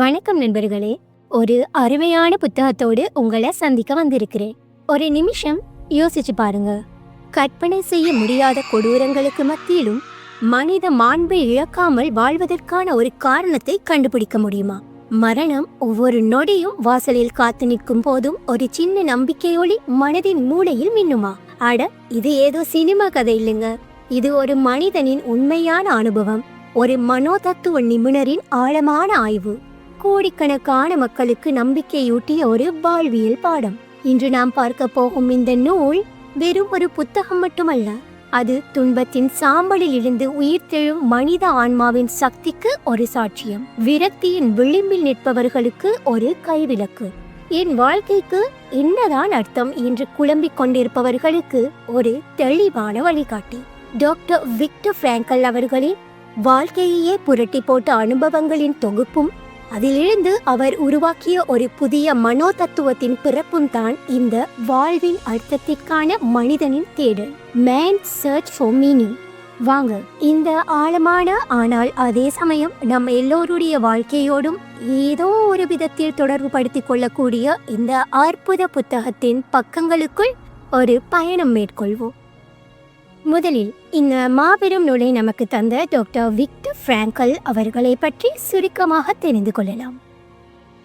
வணக்கம் நண்பர்களே. ஒரு அருமையான புத்தகத்தோடு உங்களை சந்திக்க வந்திருக்கிறேன். ஒரு நிமிஷம் யோசிச்சு பாருங்க. கற்பனை செய்ய முடியாத கொடூரங்களுக்கு மத்தியிலும் மனித மாண்பை இழக்காமல் வாழ்வதற்கான ஒரு காரணத்தை கண்டுபிடிக்க முடியுமா? மரணம் ஒவ்வொரு நொடியும் வாசலில் காத்து நிற்கும் போதும் ஒரு சின்ன நம்பிக்கையொளி மனதின் மூளையில் மின்னுமா? அட, இது ஏதோ சினிமா கதை இல்லைங்க. இது ஒரு மனிதனின் உண்மையான அனுபவம், ஒரு மனோதத்துவ நிபுணரின் ஆழமான ஆய்வு, கோடிக்கணக்கான மக்களுக்கு நம்பிக்கையூட்டிய ஒரு வாழ்வியல் பாடம். இன்று நாம் பார்க்க போகும் இந்த நூல் வெறும் ஒரு புத்தகம் மட்டுமல்ல, அது துன்பத்தின் சாம்பலில் இருந்து உயிர்த்தெழும் மனித ஆன்மாவின் சக்திக்கு ஒரு சாட்சியம், விரக்தியின் விளிம்பில் நிற்பவர்களுக்கு ஒரு கைவிளக்கு, என் வாழ்க்கைக்கு என்னதான் அர்த்தம் என்று குழம்பிக் கொண்டிருப்பவர்களுக்கு ஒரு தெளிவான வழிகாட்டி. டாக்டர் விக்டர் பிராங்கல் அவர்களின் வாழ்க்கையே புரட்டி போட்ட அனுபவங்களின் தொகுப்பும் அதிலிருந்து அவர் உருவாக்கிய ஒரு புதிய மனோதத்துவத்தின் பிறப்பும் தான் இந்த வாழ்வின் அர்த்தத்திற்கான மனிதனின் தேடல், மேன் சர்ச் ஃபார் மீனிங். வாங்க, இந்த ஆழமான ஆனால் அதே சமயம் நம்ம எல்லோருடைய வாழ்க்கையோடும் ஏதோ ஒரு விதத்தில் தொடர்பு படுத்திக் கொள்ளக்கூடிய இந்த அற்புத புத்தகத்தின் பக்கங்களுக்குள் ஒரு பயணம் மேற்கொள்வோம். முதலில் இந்த மாபெரும் நூலை நமக்கு தந்த டாக்டர் விக்டர் பிராங்கல் அவர்களை பற்றி சுருக்கமாக தெரிந்து கொள்ளலாம்.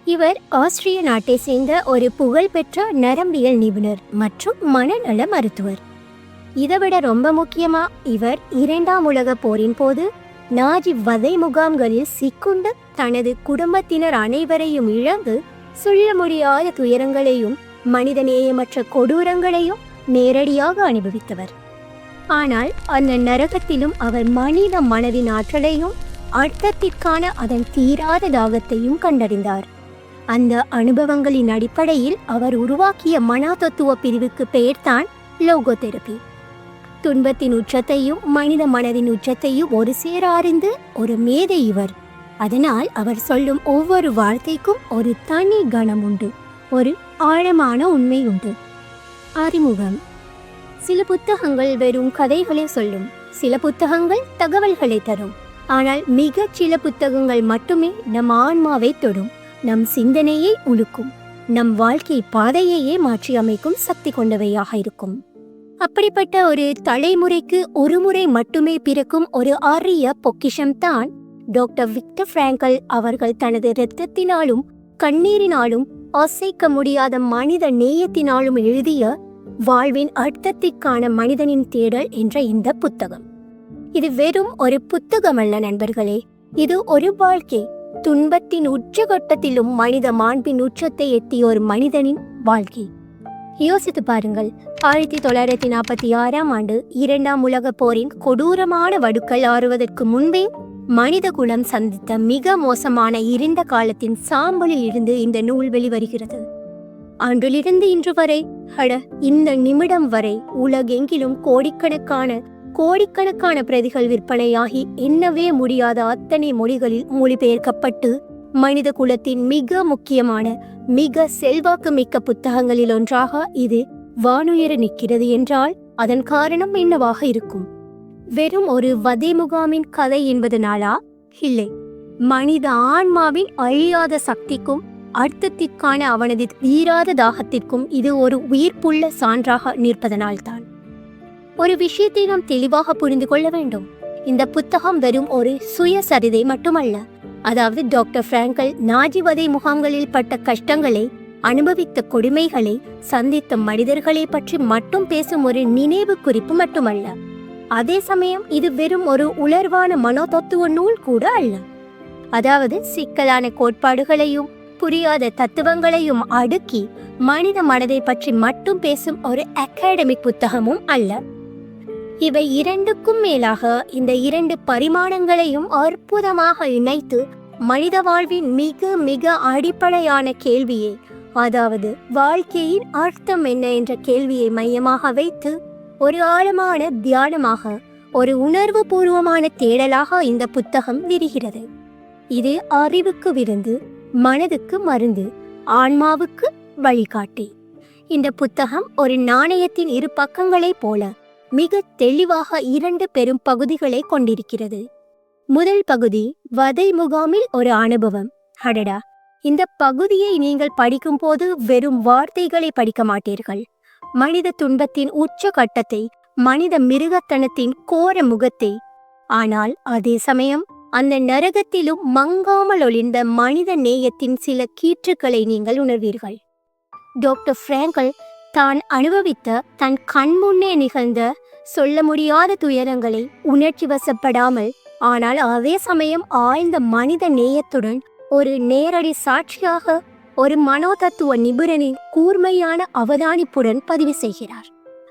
இவர் ஆஸ்திரிய நாட்டை சேர்ந்த ஒரு புகழ்பெற்ற நரம்பியல் நிபுணர் மற்றும் மனநல மருத்துவர். இதைவிட ரொம்ப முக்கியமா, இவர் 2ஆம் உலக போரின் போது நாஜி வதை முகாம்களில் சிக்குண்டு தனது குடும்பத்தினர் அனைவரையும் இழந்து சொல்ல முடியாத துயரங்களையும் மனிதநேயமற்ற கொடூரங்களையும் நேரடியாக அனுபவித்தவர். ஆனால் அந்த நரகத்திலும் அவர் மனித மனதின் ஆற்றலையும் அர்த்தத்திற்கான அதன் தீராத தாகத்தையும் கண்டறிந்தார். அந்த அனுபவங்களின் அடிப்படையில் அவர் உருவாக்கிய மனோதத்துவ பிரிவுக்கு பெயர்தான் லோகோதெரபி. துன்பத்தின் உச்சத்தையும் மனித மனதின் உச்சத்தையும் ஒரு சேர அறிந்து ஒரு மேதை இவர். அதனால் அவர் சொல்லும் ஒவ்வொரு வார்த்தைக்கும் ஒரு தனி கணம் உண்டு, ஒரு ஆழமான உண்மை உண்டு. அறிமுகம். சில புத்தகங்கள் வெறும் கதைகளை சொல்லும், சில புத்தகங்கள் தகவல்களை தரும். ஆனால் மிக சில புத்தகங்கள் மட்டுமே நம் ஆன்மாவை தொடும், நம் சிந்தனையை உழுக்கும், நம் வாழ்க்கை பாதையையே மாற்றி அமைக்கும் சக்தி கொண்டவையாக இருக்கும். அப்படிப்பட்ட ஒரு தலைமுறைக்கு ஒரு முறை மட்டுமே பிறக்கும் ஒரு அரிய பொக்கிஷம்தான் டாக்டர் விக்டர் பிராங்கல் அவர்கள் தனது இரத்தத்தினாலும் கண்ணீரினாலும் அசைக்க முடியாத மனித நேயத்தினாலும் எழுதிய வாழ்வின் அர்த்தத்திற்கான மனிதனின் தேடல் என்ற இந்த புத்தகம். இது வெறும் ஒரு புத்தகம் அல்ல நண்பர்களே, இது ஒரு வாழ்க்கை. துன்பத்தின் உச்சகட்டத்திலும் மனித மாண்பின் உச்சத்தை எட்டிய ஒரு மனிதனின் வாழ்க்கை. யோசித்து பாருங்கள், 1946ஆம் ஆண்டு 2ஆம் உலக போரின் கொடூரமான வடுக்கள் ஆறுவதற்கு முன்பே மனித குலம் சந்தித்த மிக மோசமான இருண்ட காலத்தின் சாம்பலில் இருந்து இந்த நூல் வெளிவருகிறது. அன்றிலிருந்து இன்று வரை, இந்த நிமிடம் வரை உலகெங்கிலும் கோடிக்கணக்கான பிரதிகள் விற்பனையாகி எண்ணவே முடியாத அத்தனை மொழிகளில் மொழிபெயர்க்கப்பட்டு மனித குலத்தின் மிக முக்கியமான, மிக செல்வாக்கு மிக்க புத்தகங்களில் ஒன்றாக இது வானுயர நிற்கிறது என்றால் அதன் காரணம் என்னவாக இருக்கும்? வெறும் ஒரு வதை முகாமின் கதை என்பதனாலா? இல்லை, மனித ஆன்மாவின் அழியாத சக்திக்கும் அர்த்தத்திற்கான அவனது தீராத தாகத்திற்கும் இது ஒரு உயிர்ப்புள்ள சான்றாக நிற்பதனால்தான். ஒரு விஷயத்தை நாம் தெளிவாக புரிந்து கொள்ள வேண்டும். இந்த புத்தகம் வெறும் ஒரு சுயசரிதை மட்டுமல்ல. அதாவது டாக்டர் பிராங்கல் நாஜிவதை முகாம்களில் பட்ட கஷ்டங்களை, அனுபவித்த கொடுமைகளை, சந்தித்த மனிதர்களை பற்றி மட்டும் பேசும் ஒரு நினைவு குறிப்பு மட்டுமல்ல. அதே சமயம் இது வெறும் ஒரு உலர்வான மனோதத்துவ நூல் கூட அல்ல. அதாவது சிக்கலான கோட்பாடுகளையும் புரியாத தத்துவங்களையும் அடுக்கி மனித மனதை பற்றி மட்டும் பேசும் ஒரு அகாடமிக் புத்தகமும் அல்ல. இவை இரண்டுக்கும் மேலாக இந்த 2 பரிமாணங்களையும் அற்புதமாக இணைத்து மனித வாழ்வின் மிக மிக அடிப்படையான கேள்வியை, அதாவது வாழ்க்கையின் அர்த்தம் என்ன என்ற கேள்வியை மையமாக வைத்து ஒரு ஆழமான தியானமாக, ஒரு உணர்வு பூர்வமான தேடலாக இந்த புத்தகம் விரிகிறது. இது அறிவுக்கு விருந்து, மனதுக்கு மருந்து, ஆன்மாவுக்கு வழிகாட்டி. இந்த புத்தகம் ஒரு நாணயத்தின் 2 பக்கங்களைப் போல மிக தெளிவாக 2 பெரும் பகுதிகளை கொண்டிருக்கிறது. முதல் பகுதி வதை முகாமில் ஒரு அனுபவம், அடடா, இந்த பகுதியை நீங்கள் படிக்கும் போது வெறும் வார்த்தைகளை படிக்க மாட்டீர்கள். மனித துன்பத்தின் உச்ச கட்டத்தை, மனித மிருகத்தனத்தின் கோர முகத்தை, ஆனால் அதே சமயம் அந்த நரகத்திலும் மங்காமல் ஒளிர்ந்த மனித நேயத்தின் சில கீற்றுக்களை நீங்கள் உணர்வீர்கள். டாக்டர் பிராங்கல் தான் அனுபவித்த, தன் கண்முன்னே நிகழ்ந்த சொல்ல முடியாத துயரங்களை உணர்ச்சி வசப்படாமல், ஆனால் அதே சமயம் ஆழ்ந்த மனித நேயத்துடன் ஒரு நேரடி சாட்சியாக ஒரு மனோதத்துவ நிபுணரின் கூர்மையான அவதானிப்புடன் பதிவு செய்கிறார்.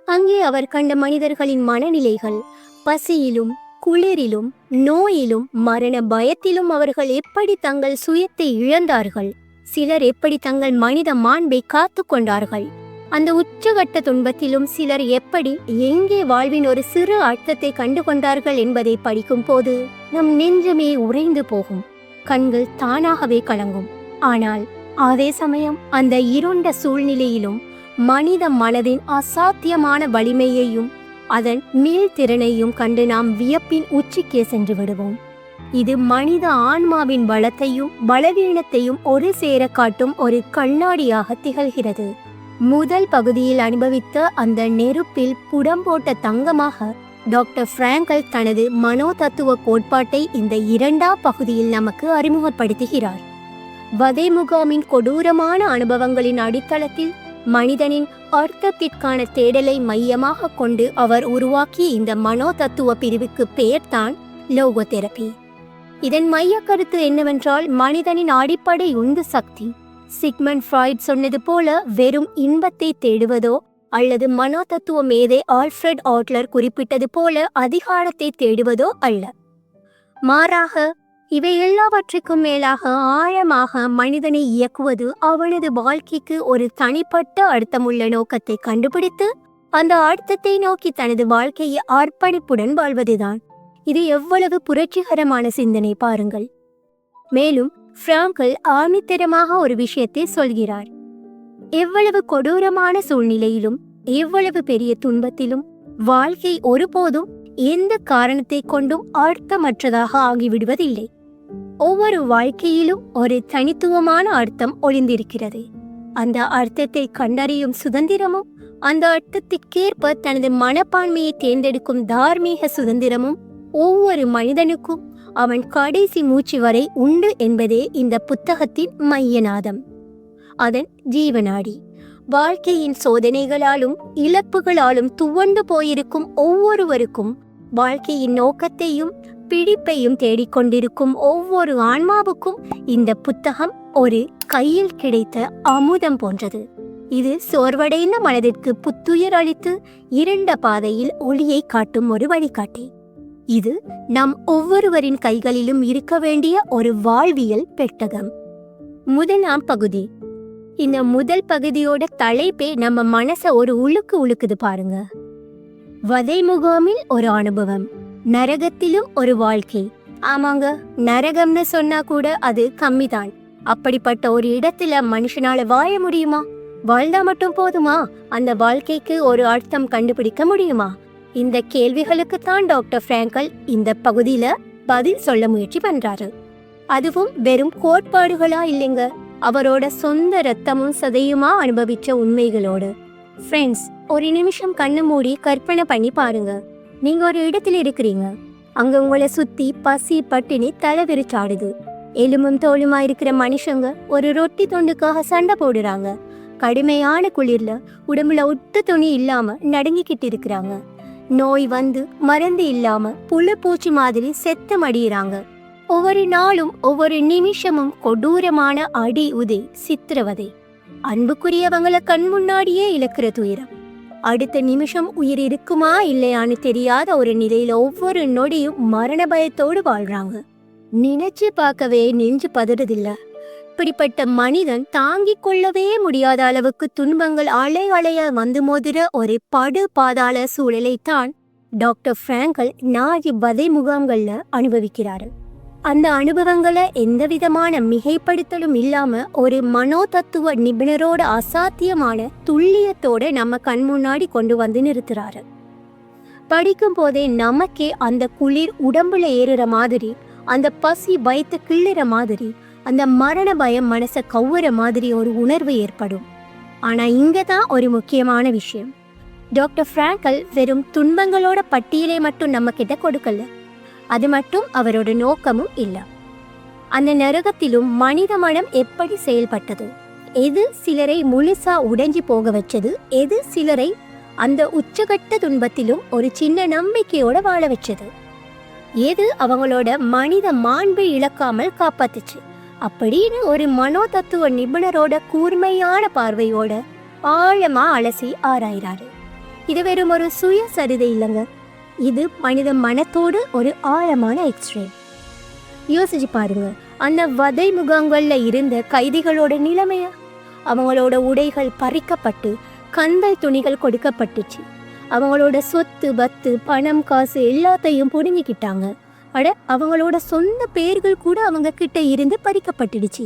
அங்கே அவர் கண்ட மனிதர்களின் மனநிலைகள், பசியிலும் குளிரிலும் நோயிலும் மரண பயத்திலும் அவர்கள் எப்படி தங்கள் சுயத்தை இழந்தார்கள், சிலர் எப்படி தங்கள் மனித மாண்பை காத்து கொண்டார்கள், அந்த உச்சகட்ட துன்பத்திலும் சிலர் எப்படி எங்கே வாழ்வின் ஒரு சிறு அர்த்தத்தை கண்டு கொண்டார்கள் என்பதை படிக்கும் போது நம் நெஞ்சமே உறைந்து போகும், கண்கள் தானாகவே கலங்கும். ஆனால் அதே சமயம் அந்த இருண்ட சூழ்நிலையிலும் மனித மனதின் அசாத்தியமான வலிமையையும் அதன் மீள்திறனையும் கண்டு நாம் வியப்பின் உச்சிக்கே சென்று விடுவோம். இது மனித ஆன்மாவின் பலத்தையும் பலவீனத்தையும் ஒரு சேர காட்டும் ஒரு கண்ணாடியாக திகழ்கிறது. முதல் பகுதியில் அனுபவித்த அந்த நெருப்பில் புடம் போட்ட தங்கமாக டாக்டர் பிராங்கல் தனது மனோதத்துவ கோட்பாட்டை இந்த இரண்டாம் பகுதியில் நமக்கு அறிமுகப்படுத்துகிறார். வதை முகாமின் கொடூரமான அனுபவங்களின் அடித்தளத்தில் மனிதனின் அர்த்தத்திற்கான தேடலை மையமாக கொண்டு அவர் உருவாக்கிய இந்த மனோதத்துவ பிரிவுக்கு பெயர்தான் லோகோதெரபி. இதன் மைய கருத்து என்னவென்றால், மனிதனின் அடிப்படை உந்து சக்தி, சிக்மண்ட் ஃப்ராய்ட் சொன்னது போல, வெறும் இன்பத்தை தேடுவதோ அல்லது மனோதத்துவ மேதை ஆல்ஃபிரட் ஆட்லர் குறிப்பிட்டது போல அதிகாரத்தை தேடுவதோ அல்ல. மாறாக இவை எல்லாவற்றுக்கும் மேலாக ஆழமாக மனிதனை இயக்குவது அவனது வாழ்க்கைக்கு ஒரு தனிப்பட்ட அர்த்தமுள்ள நோக்கத்தை கண்டுபிடித்து அந்த அர்த்தத்தை நோக்கி தனது வாழ்க்கையை அர்ப்பணிப்புடன் வாழ்வதுதான். இது எவ்வளவு புரட்சிகரமான சிந்தனை பாருங்கள். மேலும் பிராங்கல் ஆணித்தரமாக ஒரு விஷயத்தை சொல்கிறார். எவ்வளவு கொடூரமான சூழ்நிலையிலும், எவ்வளவு பெரிய துன்பத்திலும் வாழ்க்கை ஒருபோதும் எந்த காரணத்தை கொண்டும் அர்த்தமற்றதாக ஆகிவிடுவதில்லை. ஒவ்வொரு வாழ்க்கையிலும் ஒரு தனித்துவமான அர்த்தம் ஒளிந்திருக்கிறது. அந்த அர்த்தத்தை கண்டறியும் சுதந்திரமும், அந்த அர்த்தத்திற்கேற்ப தனது மனப்பான்மையை தேர்ந்தெடுக்கும் தார்மீக சுதந்திரமும் ஒவ்வொரு மனிதனுக்கும் அவன் கடைசி மூச்சு வரை உண்டு என்பதே இந்த புத்தகத்தின் மையநாதம், அதன் ஜீவநாடி. வாழ்க்கையின் சோதனைகளாலும் இழப்புகளாலும் துவண்டு போயிருக்கும் ஒவ்வொருவருக்கும், வாழ்க்கையின் நோக்கத்தையும் பிடிப்பையும் தேடிக்கொண்டிருக்கும் ஒவ்வொரு ஆன்மாவுக்கும் இந்த புத்தகம் ஒரு கையில் கிடைத்த அமுதம் போன்றது. இது சோர்வடைந்த மனதிற்கு புத்துயிர் அளித்து இருண்ட பாதையில் ஒளியை காட்டும் ஒரு வழிகாட்டி. இது நம் ஒவ்வொருவரின் கைகளிலும் இருக்க வேண்டிய ஒரு வாழ்வியல் பெட்டகம். முதலாம் பகுதி. இந்த முதல் பகுதியோட தலைப்பே நம்ம மனச ஒரு உழுக்குது பாருங்க. வதை முகாமில் ஒரு அனுபவம், நரகத்திலும் ஒரு வாழ்க்கை. ஆமாங்க, நரகம்னு சொன்னா கூட அது கம்மிதான். அப்படிப்பட்ட ஒரு இடத்துல மனுஷனால வாழ முடியுமா? வாழ்ந்தா மட்டும் போதுமா? அந்த வாழ்க்கைக்கு ஒரு அர்த்தம் கண்டுபிடிக்க முடியுமா? இந்த கேள்விகளுக்குத்தான் டாக்டர் பிராங்கல் இந்த பகுதியில பதில் சொல்ல முயற்சி பண்றாரு. அதுவும் வெறும் கோட்பாடுகளா இல்லைங்க, அவரோட சொந்த ரத்தமும் சதையுமா அனுபவிச்ச உண்மைகளோடு. ஃப்ரெண்ட்ஸ், ஒரு நிமிஷம் கண்ணு மூடி கற்பனை பண்ணி பாருங்க. நீங்க ஒரு இடத்துல இருக்கிறீங்க. அங்க உங்களை சுத்தி பசி பட்டினி தலை விரிச்சாடுது. எலும்பும் தோலுமா இருக்கிற மனுஷங்க ஒரு ரொட்டி தொண்டுக்காக சண்டை போடுறாங்க. கடுமையான குளிர்ல உடம்புல ஒட்டு துணி இல்லாம நடுங்கிக்கிட்டு இருக்கிறாங்க. நோய் வந்து மருந்து இல்லாம புழு பூச்சி மாதிரி செத்து மடியிறாங்க. ஒவ்வொரு நாளும் ஒவ்வொரு நிமிஷமும் கொடூரமான அடி உதை, சித்திரவதை, அன்புக்குரியவங்களை கண் முன்னாடியே இழக்கிற துயரம். அடுத்த நிமிஷம் உயிர் இருக்குமா இல்லையான்னு தெரியாத ஒரு நிலையில ஒவ்வொரு நொடியும் மரண பயத்தோடு வாழ்றாங்க. நினைச்சு பார்க்கவே நெஞ்சு பதறதில்ல. இப்படிப்பட்ட மனிதன் தாங்கிக் கொள்ளவே முடியாத அளவுக்கு துன்பங்கள் அலை அலைய வந்து மோதிர ஒரு படு பாதாள சூழலைத்தான் டாக்டர் பிராங்கல் நாகி வதை முகாம்கள்ல அனுபவிக்கிறாரு. அந்த அனுபவங்களை எந்த விதமான மிகைப்படுத்தலும் இல்லாம ஒரு மனோதத்துவ நிபுணரோட அசாத்தியமான துல்லியத்தோட நம்ம கண் முன்னாடி கொண்டு வந்து நிறுத்துறாரு. படிக்கும் போதே நமக்கே அந்த குளிர் உடம்புல ஏறுற மாதிரி, அந்த பசி பயத்து கிள்ளுற மாதிரி, அந்த மரண பயம் மனசை கவ்வுற மாதிரி ஒரு உணர்வு ஏற்படும். ஆனா இங்க தான் ஒரு முக்கியமான விஷயம். டாக்டர் பிராங்கல் வெறும் துன்பங்களோட பட்டியலை மட்டும் நம்ம கிட்ட கொடுக்கல. அது மட்டும் அவரோட நோக்கமும் இல்லை. அந்த நரகத்திலும் மனித மனம் எப்படி செயல்பட்டது, எது சிலரை முழுசா உடைஞ்சு போக வச்சது, எது சிலரை அந்த உச்சகட்ட துன்பத்திலும் ஒரு சின்ன நம்பிக்கையோட வாழ வச்சது, எது அவங்களோட மனித மாண்பை இழக்காமல் காப்பாத்துச்சு அப்படின்னு ஒரு மனோ தத்துவ நிபுணரோட கூர்மையான பார்வையோட ஆழமா அலசி ஆராயிறாரு. இது வெறும் ஒரு சுயசரிதை இல்லைங்க, இது மனித மனத்தோடு ஒரு ஆழமான எக்ஸ்ரே. யோசிச்சு பாருங்க, அந்த வதை முகாம்கள்ல இருந்த கைதிகளோட நிலைமைய. அவங்களோட உடைகள் பறிக்கப்பட்டு கந்தல் துணிகள் கொடுக்கப்பட்டுச்சு. அவங்களோட சொத்து பத்து பணம் காசு எல்லாத்தையும் புடுங்கிக்கிட்டாங்க. அவங்களோட சொந்த பேர்கள் கூட அவங்க கிட்ட இருந்து பறிக்கப்பட்டுடுச்சு.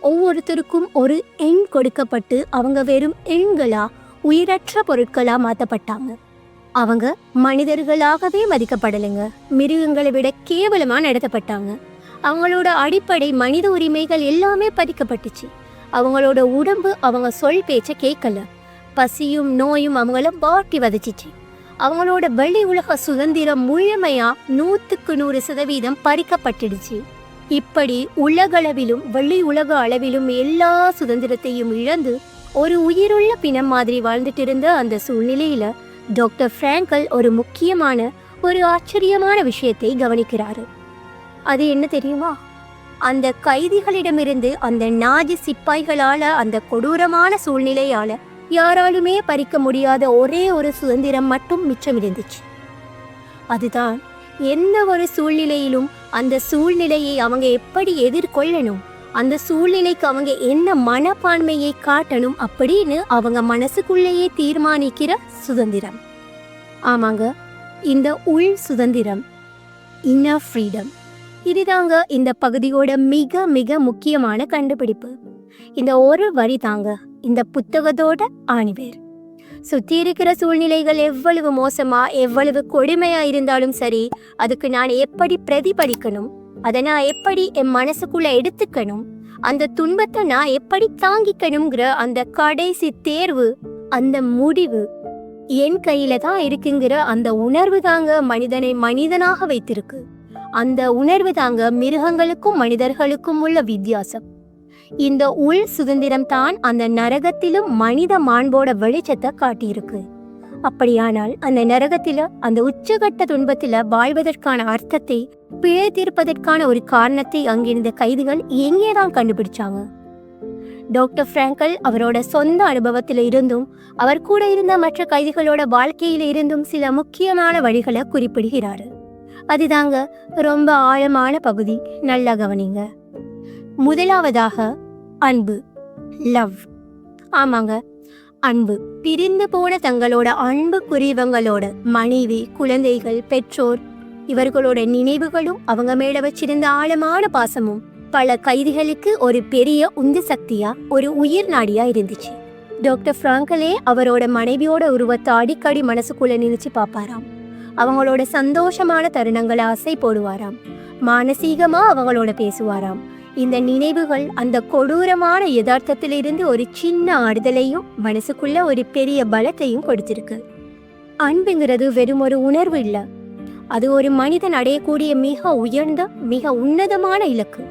ஒவ்வொருத்தருக்கும் ஒரு எண் கொடுக்கப்பட்டு அவங்க வெறும் எண்களா உயிரற்ற பொருட்களா மாற்றப்பட்டாங்க. அவங்க மனிதர்களாகவே மதிக்கப்படலைங்க, மிருகங்களை விட கேவலமா நடத்தப்பட்டாங்க. அவங்களோட அடிப்படை மனித உரிமைகள் எல்லாமே பறிக்கப்பட்டுச்சு. அவங்களோட உடம்பு அவங்க சொல் பேச்ச கேட்கல. பசியும் நோயும் அவங்கள பாட்டி வதச்சிச்சு. அவங்களோட வெளி உலக சுதந்திரம் முழுமையா 100% பறிக்கப்பட்டுடுச்சு. இப்படி உலகளவிலும் வெளி உலக அளவிலும் எல்லா சுதந்திரத்தையும் இழந்து ஒரு உயிருள்ள பிணம் மாதிரி வாழ்ந்துட்டு இருந்த அந்த சூழ்நிலையில டாக்டர் பிராங்கல் ஒரு முக்கியமான ஒரு ஆச்சரியமான விஷயத்தை கவனிக்கிறாரு. அது என்ன தெரியுமா? அந்த கைதிகளிடமிருந்து அந்த நாஜி சிப்பாய்களால அந்த கொடூரமான சூழ்நிலையால யாராலுமே பறிக்க முடியாத ஒரே ஒரு சுதந்திரம் மட்டும் மிச்சம் இருந்துச்சு. அதுதான் எந்த ஒரு சூழ்நிலையிலும் அந்த சூழ்நிலையை அவங்க எப்படி எதிர்கொள்ளணும், அந்த சூழ்நிலைக்கு அவங்க என்ன மனப்பான்மையை காட்டணும் அப்படின்னு அவங்க மனசுக்குள்ளேயே தீர்மானிக்கிற சுதந்திரம். ஆமாங்க, இந்த உள் சுதந்திரம், இன்னர் ஃப்ரீடம். இதுதாங்க இந்த பகுதியோட மிக மிக முக்கியமான கண்டுபிடிப்பு. இந்த ஒரு வரி தாங்க இந்த புத்தகத்தோட ஆணிவேர். சுத்தி இருக்கிற சூழ்நிலைகள் எவ்வளவு மோசமா எவ்வளவு கொடுமையா இருந்தாலும் சரி, அதுக்கு நான் எப்படி பிரதிபலிக்கணும், அதை நான் எப்படி என் மனசுக்குள்ள எடுத்துக்கணும், அந்த துன்பத்தை நான் எப்படி தாங்கிக்கணுங்கிற அந்த கடைசி தேர்வு, அந்த முடிவு என் கையில தான் இருக்குங்கிற அந்த உணர்வு தாங்க மனிதனை மனிதனாக வைத்திருக்கு. அந்த உணர்வு தாங்க மிருகங்களுக்கும் மனிதர்களுக்கும் உள்ள வித்தியாசம். இந்த உள் சுதந்திரம் தான் அந்த நரகத்திலும் மனித மாண்போட வெளிச்சத்தை காட்டியிருக்கு. அப்படியானால் அந்த நரகத்தில அந்த உச்சகட்ட துன்பத்தில வாழ்வதற்கான அர்த்தத்தை, பிழை தீர்ப்பதற்கான ஒரு காரணத்தை அங்கிருந்த கைதிகள் எங்கேதான் கண்டுபிடிச்சாங்க? டாக்டர் பிராங்கல் அவரோட சொந்த அனுபவத்தில இருந்தும் அவர் கூட இருந்த மற்ற கைதிகளோட வாழ்க்கையில இருந்தும் சில முக்கியமான வழிகளை குறிப்பிடுகிறாரு. அதுதாங்க ரொம்ப ஆழமான பகுதி. நல்லா கவனிங்க. முதலாவதாக அன்பு, லவ். ஆமாங்க, அன்பு. பிரிந்து போன தங்களோட அன்புக்குரியவங்களோட மனைவி, குழந்தைகள், பெற்றோர், இவர்களோட நினைவுகளும் அவங்க மேல வச்சிருந்த ஆழமான பாசமும் பல கைதிகளுக்கு ஒரு பெரிய உந்து சக்தியா, ஒரு உயிர் நாடியா இருந்துச்சு. டாக்டர் பிராங்கலே அவரோட மனைவியோட உருவத்தை அடிக்கடி மனசுக்குள்ள நினைச்சு பார்ப்பாராம். அவங்களோட சந்தோஷமான தருணங்களை ஆசை போடுவாராம். மானசீகமா அவங்களோட பேசுவாராம். இந்த நினைவுகள் அந்த கொடூரமான யதார்த்தத்திலிருந்து ஒரு சின்ன ஆறுதலையும் மனசுக்குள்ள ஒரு பெரிய பலத்தையும் கொடுத்திருக்கு. அன்புங்கிறது வெறும் ஒரு உணர்வு இல்லை, அது ஒரு மனிதன் அடையக்கூடிய மிக உயர்ந்த மிக உன்னதமான இலக்கு.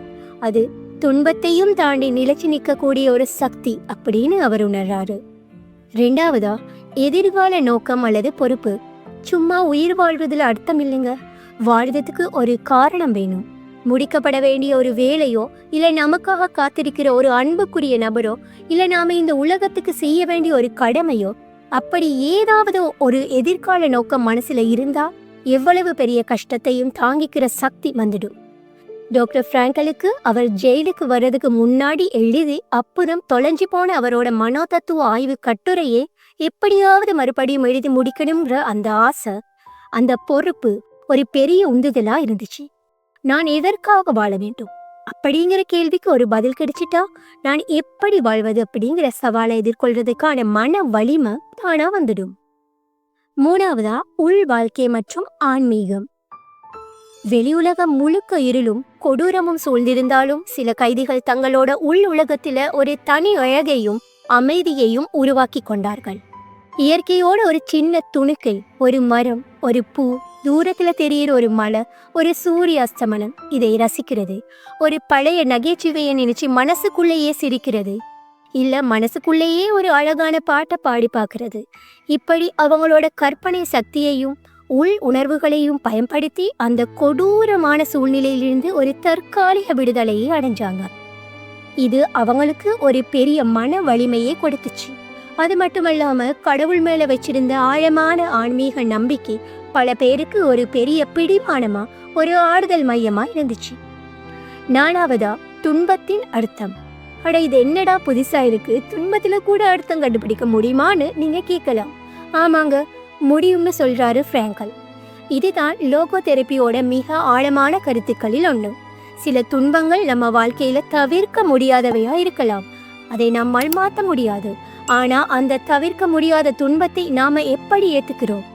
அது துன்பத்தையும் தாண்டி நிலைச்சு நிற்கக்கூடிய ஒரு சக்தி அப்படின்னு அவர் உணர்றாரு. ரெண்டாவதா, எதிர்கால நோக்கம் அல்லது பொறுப்பு. சும்மா உயிர் வாழ்வதில் அர்த்தம் இல்லைங்க. வாழ்றதுக்கு ஒரு காரணம் வேணும். முடிக்கப்பட வேண்டிய ஒரு வேலையோ, இல்லை நமக்காக காத்திருக்கிற ஒரு அன்புக்குரிய நபரோ, இல்லை நாம இந்த உலகத்துக்கு செய்ய வேண்டிய ஒரு கடமையோ, அப்படி ஏதாவது ஒரு எதிர்கால நோக்கம் மனசுல இருந்தா எவ்வளவு பெரிய கஷ்டத்தையும் தாங்கிக்கிற சக்தி வந்துடும். டாக்டர் பிராங்கலுக்கு அவர் ஜெயிலுக்கு வர்றதுக்கு முன்னாடி எழுதி அப்புறம் தொலைஞ்சு போன அவரோட மனோ தத்துவ ஆய்வு கட்டுரையே எப்படியாவது மறுபடியும் எழுதி முடிக்கணுங்கிற அந்த ஆசை, அந்த பொறுப்பு ஒரு பெரிய உந்துதலா இருந்துச்சு. நான் எதற்காக வாழ வேண்டும் அப்படிங்கிற கேள்விக்கு ஒரு பதில் கிடைச்சிட்டா நான் எப்படி வாழ்வது அப்படிங்கிற சவாலை எதிர்கொள்றதுக்கான மன வலிமை தானா வந்துடும். மூணாவதா, உள் வாழ்க்கை மற்றும் ஆன்மீகம். வெளியுலகம் முழுக்க இருளும் கொடூரமும் சூழ்ந்திருந்தாலும் சில கைதிகள் தங்களோட உள் உலகத்தில ஒரு தனி அழகையும் அமைதியையும் உருவாக்கி கொண்டார்கள். இயற்கையோட ஒரு சின்ன துணுக்கில் ஒரு மரம், ஒரு பூ, தூரத்துல தெரியிற ஒரு மலை, ஒரு சூரிய அஸ்தமனம் இதை ரசிக்கிறது. ஒரு பழைய நகைச்சுவையை நினைச்சு மனசுக்குள்ளேயே சிரிக்கிறது. இல்ல மனசுக்குள்ளேயே ஒரு அழகான பாட்டை பாடி பார்க்கறது. இப்படி அவங்களோட கற்பனை சக்தியையும் உள் உணர்வுகளையும் பயன்படுத்தி அந்த கொடூரமான சூழ்நிலையிலிருந்து ஒரு தற்காலிக விடுதலையை அடைஞ்சாங்க. இது அவங்களுக்கு ஒரு பெரிய மன வலிமையை கொடுத்துச்சு. அது மட்டுமல்லாம கடவுள் மேல வச்சிருந்த ஆழமான ஆன்மீக நம்பிக்கை பல பேருக்கு ஒரு பெரிய பிடிமானமா, ஒரு ஆறுதல் மையமா இருந்துச்சு. 4வதா, துன்பத்தின் அர்த்தம். அட, இது என்னடா புதுசா இருக்கு, துன்பத்துல கூட அர்த்தம் கண்டுபிடிக்க முடியுமான்னு நீங்க கேட்கலாம். ஆமாங்க, முடியும்னு சொல்றாரு பிராங்கல். இதுதான் லோகோ தெரப்பியோட மிக ஆழமான கருத்துக்களில் ஒன்று. சில துன்பங்கள் நம்ம வாழ்க்கையில தவிர்க்க முடியாதவையா இருக்கலாம். அதை நம்மால் மாற்ற முடியாது. ஆனா அந்த தவிர்க்க முடியாத துன்பத்தை நாம எப்படி ஏத்துக்கிறோம்,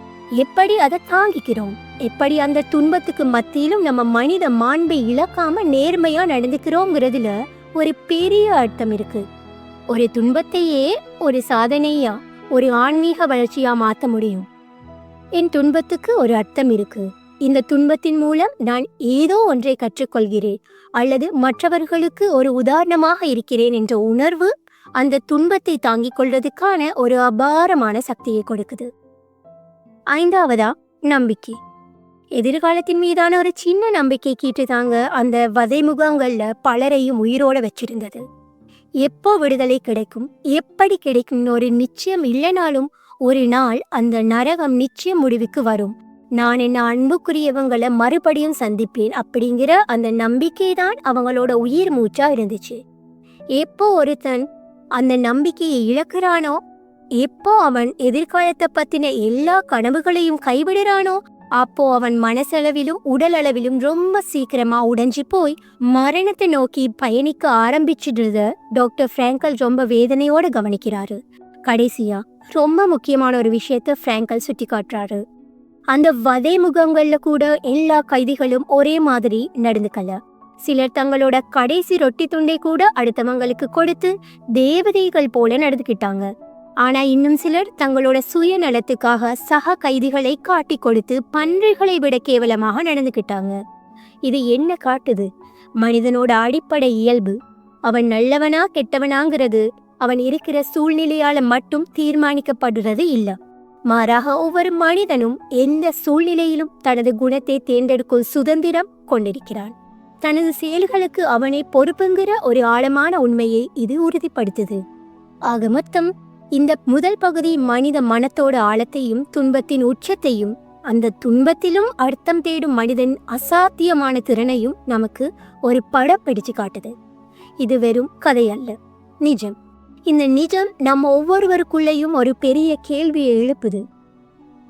எப்படி அதை தாங்கிக்கிறோம், எப்படி அந்த துன்பத்துக்கு மத்தியிலும் நம்ம மனித மாண்பை இழக்காம நேர்மையா நடந்துக்கிறோங்கிறதுல ஒரு பெரிய அர்த்தம் இருக்கு. ஒரு துன்பத்தையே ஒரு சாதனையா, ஒரு ஆன்மீக வளர்ச்சியா மாற்ற முடியும். என் துன்பத்துக்கு ஒரு அர்த்தம் இருக்கு. இந்த துன்பத்தின் மூலம் நான் ஏதோ ஒன்றை கற்றுக்கொள்கிறேன் அல்லது மற்றவர்களுக்கு ஒரு உதாரணமாக இருக்கிறேன் என்ற உணர்வு அந்த துன்பத்தை தாங்கிக் கொள்வதற்கான ஒரு அபாரமான சக்தியை கொடுக்குது. 5வதா, நம்பிக்கை. எதிர்காலத்தின் மீதான ஒரு சின்ன நம்பிக்கை கீட்டு தாங்க அந்த வதை முகாம்கள்ல பலரையும் உயிரோட வச்சிருந்தது. எப்போ விடுதலை கிடைக்கும், எப்படி கிடைக்கும்னு ஒரு நிச்சயம் இல்லைனாலும் ஒரு நாள் அந்த நரகம் நிச்சயம் முடிவுக்கு வரும். நான் என்ன அன்புக்குரியவங்களை மறுபடியும் சந்திப்பேன் அப்படிங்கிற அந்த நம்பிக்கை தான் அவங்களோட உயிர் மூச்சா இருந்துச்சு. எப்போ ஒருத்தன் அந்த நம்பிக்கையை இழக்கிறானோ, எப்போ அவன் எதிர்காலத்தை பத்தின எல்லா கனவுகளையும் கைவிடுறானோ, அப்போ அவன் மனசளவிலும் உடல் அளவிலும் ரொம்ப சீக்கிரமா உடைஞ்சு போய் மரணத்தை நோக்கி பயணிக்க ஆரம்பிச்சிடுறத டாக்டர் பிராங்கல் ரொம்ப வேதனையோட கவனிக்கிறாரு. கடைசியா ரொம்ப முக்கியமான ஒரு விஷயத்த பிராங்கல் சுட்டி காட்டுறாரு. அந்த வதை முகாம்கள்ல கூட எல்லா கைதிகளும் ஒரே மாதிரி நடந்துக்கல. சிலர் தங்களோட கடைசி ரொட்டி துண்டை கூட அடுத்தவங்களுக்கு கொடுத்து தேவதைகள் போல நடந்துக்கிட்டாங்க. ஆனா இன்னும் சிலர் தங்களோட சுயநலத்துக்காக சக கைதிகளை காட்டி கொடுத்து பன்றிகளை விட கேவலமாக நடந்துக்கிட்டாங்க. இது என்ன காட்டுது? மனிதனோட அடிப்படை இயல்பு அவன் நல்லவனா கெட்டவனாங்கிறது அவன் இருக்கிற சூழ்நிலையால மட்டும் தீர்மானிக்கப்படுறது இல்ல. மாறாக ஒவ்வொரு மனிதனும் எந்த சூழ்நிலையிலும் தனது குணத்தை தேர்ந்தெடுக்கும் சுதந்திரம் கொண்டிருக்கிறான். தனது செயல்களுக்கு அவனை பொறுப்புங்கிற ஒரு ஆழமான உண்மையை இது உறுதிப்படுத்துது. ஆக மொத்தம் இந்த முதல் பகுதி மனித மனத்தோட ஆழத்தையும் துன்பத்தின் உச்சத்தையும் அந்த துன்பத்திலும் அர்த்தம் தேடும் மனிதன் அசாத்தியமான திறனையும் நமக்கு ஒரு படம் பிடிச்சு காட்டுது. இது வெறும் கதை அல்ல, நிஜம். இந்த நிஜம் நம்ம ஒவ்வொருவருக்குள்ளேயும் ஒரு பெரிய கேள்வியை எழுப்புது.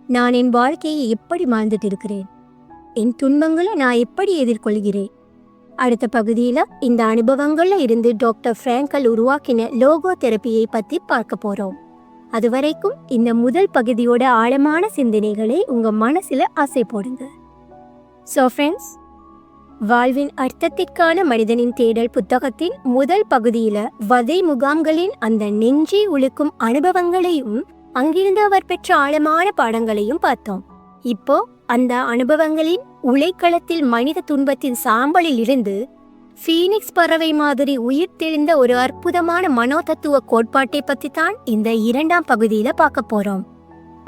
நான் என் வாழ்க்கையை எப்படி வாழ்ந்துட்டு இருக்கிறேன்? என் துன்பங்களை நான் எப்படி எதிர்கொள்கிறேன்? அடுத்த பகுதியில இந்த அனுபவங்கள்ல இருந்து டாக்டர் பிராங்கல் உருவாக்கின லோகோ தெரப்பியை பத்தி பார்க்க போறோம். அதுவரைக்கும் இந்த முதல் பகுதியோட ஆழமான சிந்தனைகளை உங்க மனசுல ஆசை போடுங்க. சோ ஃப்ரெண்ட்ஸ், வாழ்வின் அர்த்தத்திற்கான மனிதனின் தேடல் புத்தகத்தின் முதல் பகுதியில வதை முகாம்களின் அந்த நெஞ்சை உழுக்கும் அனுபவங்களையும் அங்கிருந்து அவர் பெற்ற ஆழமான பாடங்களையும் பார்த்தோம். இப்போ அந்த அனுபவங்களின் உலைக்களத்தில் மனித துன்பத்தின் சாம்பலில் இருந்து ஃபீனிக்ஸ் பறவை மாதிரி உயிர் தெளிந்த ஒரு அற்புதமான மனோதத்துவ கோட்பாட்டை பத்தி தான் இந்த 2ஆம் பகுதியில பார்க்க போறோம்.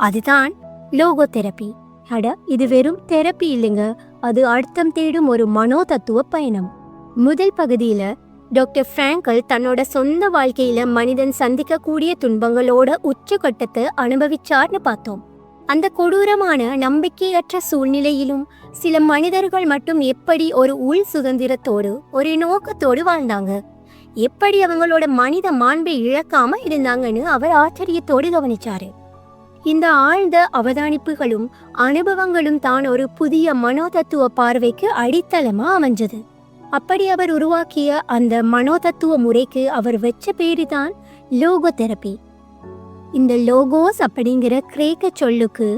அதுதான் லோகோ தெரப்பி. அட, இது வெறும் தெரப்பி இல்லைங்க, அது அர்த்தம் தேடும் ஒரு மனோதத்துவ பயணம். முதல் பகுதியில டாக்டர் பிராங்கல் தன்னோட சொந்த வாழ்க்கையில மனிதன் சந்திக்கக்கூடிய துன்பங்களோட உச்சகட்டத்தை அனுபவிச்சார்னு பார்த்தோம். அந்த கொடூரமான நம்பிக்கையற்ற சூழ்நிலையிலும் சில மனிதர்கள் மட்டும் எப்படி ஒரு உள் சுதந்திரத்தோடு ஒரு நோக்கத்தோடு வாழ்ந்தாங்க, எப்படி அவங்களோட மனித மாண்பை இழக்காம இருந்தாங்கன்னு அவர் ஆச்சரியத்தோடு கவனிச்சாரு. இந்த ஆழ்ந்த அவதானிப்புகளும் அனுபவங்களும் தான் ஒரு புதிய மனோதத்துவ பார்வைக்கு அடித்தளமா அமைஞ்சது. அப்படி அவர் உருவாக்கிய அந்த மனோதத்துவ முறைக்கு அவர் வச்ச பேரு தான் லோகோ தெரப்பி. இந்த லோகோஸ் அப்படிங்கிற கிரேக்க சொல்லுக்கு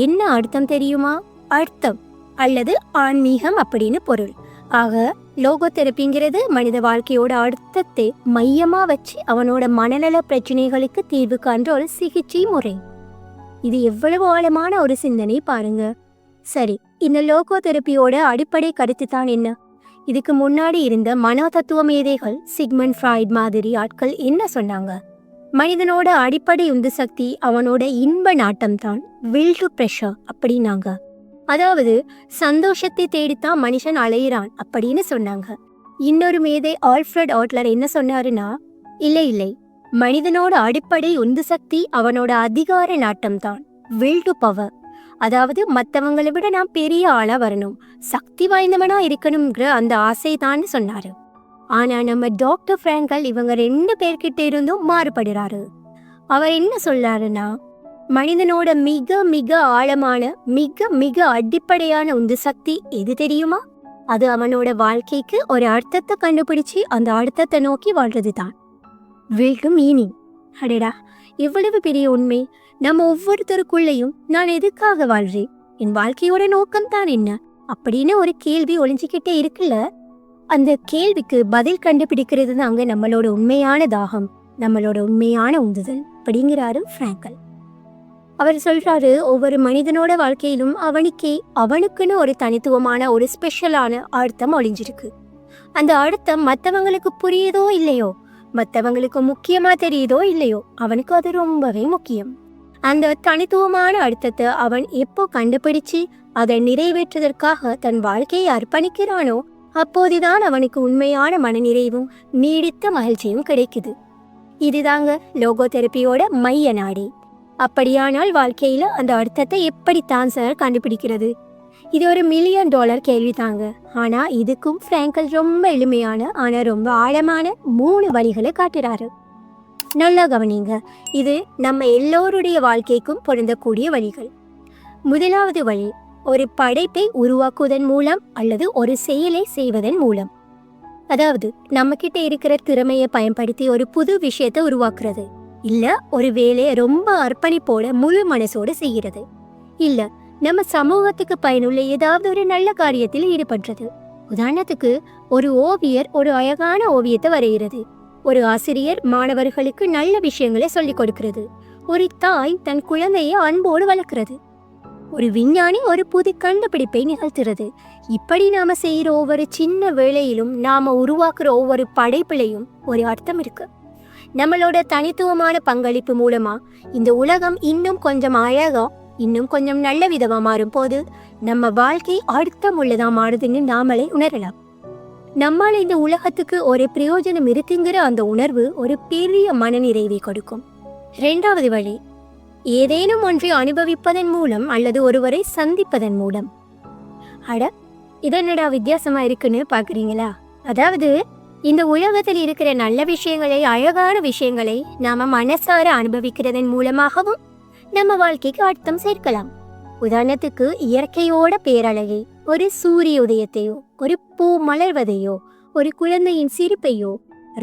என்ன அர்த்தம் தெரியுமா? அர்த்தம் அல்லது ஆன்மீகம் அப்படின்னு பொருள். ஆக லோகோ தெரப்பிங்கிறது மனித வாழ்க்கையோட அர்த்தத்தை மையமா வச்சு அவனோட மனநல பிரச்சனைகளுக்கு தீர்வு காண்ற ஒரு சிகிச்சை முறை. இது எவ்வளவு ஆழமான ஒரு சிந்தனை பாருங்க. சரி, இந்த லோகோ தெரப்பியோட அடிப்படை கருத்து தான் என்ன? இதுக்கு முன்னாடி இருந்த மனோ தத்துவ மேதைகள் சிக்மண்ட் ஃப்ராய்ட் மாதிரி ஆட்கள் என்ன சொன்னாங்க? மனிதனோட அடிப்படை உந்து சக்தி அவனோட இன்ப நாட்டம் தான், வில் டு ப்ரெஷர் அப்படின்னாங்க. அதாவது சந்தோஷத்தை தேடித்தான் மனுஷன் அலையிறான் அப்படின்னு சொன்னாங்க. இன்னொரு மேதை ஆல்ஃப்ரட் ஆட்லர் என்ன சொன்னாருன்னா, இல்லை, மனிதனோட அடிப்படை உந்து சக்தி அவனோட அதிகார நாட்டம் தான், வில் டு பவர். அதாவது மற்றவங்களை விட நான் பெரிய ஆளா வரணும், சக்தி வாய்ந்தவனா இருக்கணுங்கிற அந்த ஆசை தான் சொன்னாரு. ஆனா நம்ம டாக்டர் ஃப்ராங்கல் இவங்க 2 பேர்கிட்ட இருந்தும் மாறுபடுறாரு. அவர் என்ன சொல்றாருன்னா, மனிதனோட மிக மிக ஆழமான மிக மிக அடிப்படையான உந்து சக்தி எது தெரியுமா? அது அவனோட வாழ்க்கைக்கு ஒரு அர்த்தத்தை கண்டுபிடிச்சு அந்த அர்த்தத்தை நோக்கி வாழ்றது தான், வில் டு மீனிங். அடடா, எவ்வளவு பெரிய உண்மை! நம்ம ஒவ்வொருத்தருக்குள்ளேயும் நான் எதுக்காக வாழ்றேன், என் வாழ்க்கையோட நோக்கம் தான் என்ன அப்படின்னு ஒரு கேள்வி ஒளிஞ்சிக்கிட்டே இருக்குல்ல. அந்த கேள்விக்கு பதில் கண்டுபிடிக்கிறது தாங்க நம்மளோட உண்மையான தாகம், நம்மளோட உண்மையான உந்துதல் அப்படிங்கிறாரு ஃப்ராங்கல். அவர் சொல்றாரு, ஒவ்வொரு மனிதனோட வாழ்க்கையிலும் அவனுக்குன்னு ஒரு தனித்துவமான ஒரு ஸ்பெஷலான அர்த்தம் ஒளிஞ்சிருக்கு. அந்த அர்த்தம் மற்றவங்களுக்கு புரியுதோ இல்லையோ, மற்றவங்களுக்கு முக்கியமா தெரியுதோ இல்லையோ, அவனுக்கு அது ரொம்பவே முக்கியம். அந்த தனித்துவமான அர்த்தத்தை அவன் எப்போ கண்டுபிடிச்சு அதை நிறைவேற்றுவதற்காக தன் வாழ்க்கையை அர்ப்பணிக்கிறானோ, அப்போதுதான் அவனுக்கு உண்மையான மனநிறைவும் நீடித்த மகிழ்ச்சியும் கிடைக்குது. இதுதாங்க லோகோ தெரப்பியோட மைய நாடி. அப்படியானால் வாழ்க்கையில அந்த அர்த்தத்தை எப்படித்தான் சார் கண்டுபிடிக்கிறது? இது ஒரு $1 மில்லியன் கேள்வி தாங்க. ஆனா இதுக்கும் ஃப்ராங்கல் ரொம்ப எளிமையான ஆனா ரொம்ப ஆழமான 3 வழிகளை காட்டுறாரு. நல்லா கவனிங்க, இது நம்ம எல்லோருடைய வாழ்க்கைக்கும் பொருந்தக்கூடிய வழிகள். முதலாவது வழி, ஒரு படைப்பை உருவாக்குவதன் மூலம் அல்லது ஒரு செயலை செய்வதன் மூலம். அதாவது நம்ம கிட்ட இருக்கிற திறமையை பயன்படுத்தி ஒரு புது விஷயத்தை உருவாக்குறது, இல்ல ஒரு வேலையை ரொம்ப அர்ப்பணிப்போட முழு மனசோட செய்கிறது, இல்ல நம்ம சமூகத்துக்கு பயனுள்ள ஏதாவது ஒரு நல்ல காரியத்தில் ஈடுபடுறது. உதாரணத்துக்கு, ஒரு ஓவியர் ஒரு அழகான ஓவியத்தை வரைகிறது, ஒரு ஆசிரியர் மாணவர்களுக்கு நல்ல விஷயங்களை சொல்லிக் கொடுக்கிறது, ஒரு தாய் தன் குழந்தையை அன்போடு வளர்க்கிறது, ஒரு விஞ்ஞானி ஒரு புது கண்டுபிடிப்பை நிகழ்த்துறது. இப்படி நாம செய்யற ஒவ்வொரு சின்ன வேளையிலும், நாம உருவாக்குற ஒவ்வொரு படைப்பிலையும் ஒரு அர்த்தம் இருக்கு. நம்மளோட தனித்துவமான பங்களிப்பு மூலமா இந்த உலகம் இன்னும் கொஞ்சம் அழகா, இன்னும் கொஞ்சம் நல்ல விதமா மாறும் போது நம்ம வாழ்க்கை அர்த்தம் உள்ளதா மாறுதுன்னு நாமளே உணரலாம். நம்மால இந்த உலகத்துக்கு ஒரு பிரயோஜனம் இருக்குங்கிற அந்த உணர்வு ஒரு பெரிய மனநிறைவை கொடுக்கும். 2வது வழி, ஏதேனும் ஒன்றை அனுபவிப்பதன் மூலம் அல்லது ஒருவரை சந்திப்பதன் மூலம். அட, இதனடா வித்தியாசமா இருக்குன்னு பாக்குறீங்களா? அதாவது இந்த உலகத்தில் இருக்கிற நல்ல விஷயங்களை, அழகான விஷயங்களை நாம மனசார அனுபவிக்கிறதன் மூலமாகவும் நம்ம வாழ்க்கைக்கு அர்த்தம் சேர்க்கலாம். உதாரணத்துக்கு, இயற்கையோட பேரழகை, ஒரு சூரிய உதயத்தையோ, ஒரு பூ மலர்வதையோ, ஒரு குழந்தையின் சிரிப்பையோ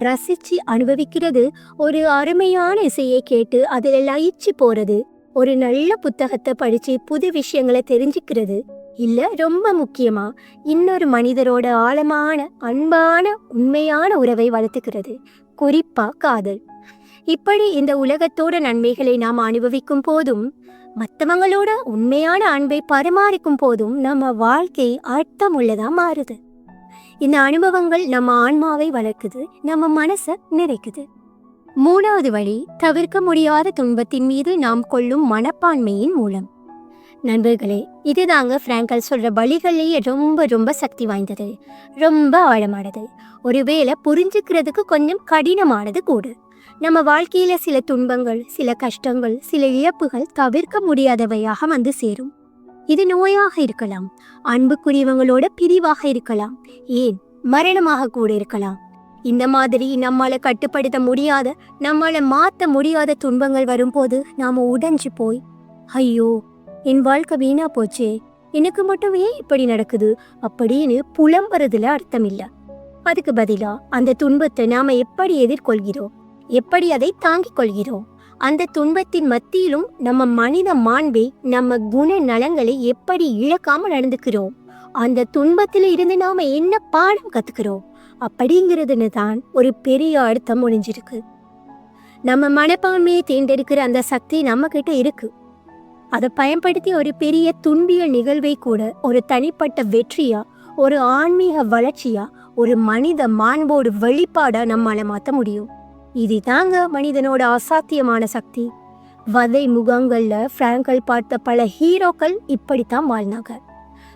ரசிச்சு அனுபவிக்கிறது, ஒரு அருமையான இசையை கேட்டு அதில் லயிச்சு போறது, ஒரு நல்ல புத்தகத்தை படிச்சு புது விஷயங்களை தெரிஞ்சுக்கிறது, இல்ல ரொம்ப முக்கியமா இன்னொரு மனிதரோட ஆழமான அன்பான உண்மையான உறவை வளர்த்துக்கிறது, குறிப்பா காதல். இப்படி இந்த உலகத்தோட நன்மைகளை நாம் அனுபவிக்கும் போதும், மற்றவங்களோட உண்மையான அன்பை பரிமாறிக்கும் போதும் நம்ம வாழ்க்கை அர்த்தம் உள்ளதா மாறுது. இந்த அனுபவங்கள் நம்ம ஆன்மாவை வளர்க்குது, நம்ம மனசை நிறைக்குது. 3வது வழி, தவிர்க்க முடியாத துன்பத்தின் மீது நாம் கொள்ளும் மனப்பான்மையின் மூலம். நண்பர்களே, இதுதாங்க ஃப்ராங்கல் சொல்ற வழிகள்லேயே ரொம்ப ரொம்ப சக்தி வாய்ந்தது, ரொம்ப ஆழமானது, ஒருவேளை புரிஞ்சுக்கிறதுக்கு கொஞ்சம் கடினமானது கூட. நம்ம வாழ்க்கையில சில துன்பங்கள், சில கஷ்டங்கள், சில இழப்புகள் தவிர்க்க முடியாதவையாக வந்து சேரும். இது நோயாக இருக்கலாம், அன்புக்குரியவங்களோட பிரிவாக இருக்கலாம், ஏன் மரணமாக கூட இருக்கலாம். இந்த மாதிரி நம்மால கட்டுப்படுத்த முடியாத, நம்மால மாற்ற முடியாத துன்பங்கள் வரும்போது நாம உடைஞ்சு போய், ஐயோ என் வாழ்க்கை வீணா போச்சே, எனக்கு மட்டும் ஏன் இப்படி நடக்குது அப்படின்னு புலம்புறதுல அர்த்தம் இல்லை. அதுக்கு பதிலா அந்த துன்பத்தை நாம எப்படி எதிர்கொள்கிறோம், எப்படி அதை தாங்கிக் கொள்கிறோம், அந்த துன்பத்தின் மத்தியிலும் நம்ம மனித மாண்பை, நம்ம குண நலங்களை எப்படி இழக்காம நடந்துக்கிறோம் அந்த துன்பத்துல இருந்து நாம என்ன பாடம் கத்துக்கிறோம் அப்படிங்கிறதுன்னு தான் ஒரு பெரிய அர்த்தம் ஒளிஞ்சிருக்கு. நம்ம மனப்பான்மையை தேர்ந்தெடுக்கிற அந்த சக்தி நம்ம கிட்ட இருக்கு. அதை பயன்படுத்தி ஒரு பெரிய துன்பியல் நிகழ்வை கூட ஒரு தனிப்பட்ட வெற்றியா, ஒரு ஆன்மீக வளர்ச்சியா, ஒரு மனித மாண்போடு வெளிப்பாடா நம்மால மாற்ற முடியும். இதுதாங்க மனிதனோட அசாத்தியமான சக்தி. வதை முகங்கள்ல பிராங்கல் பார்த்த பல ஹீரோக்கள் இப்படித்தான் வாழ்ந்தாங்க.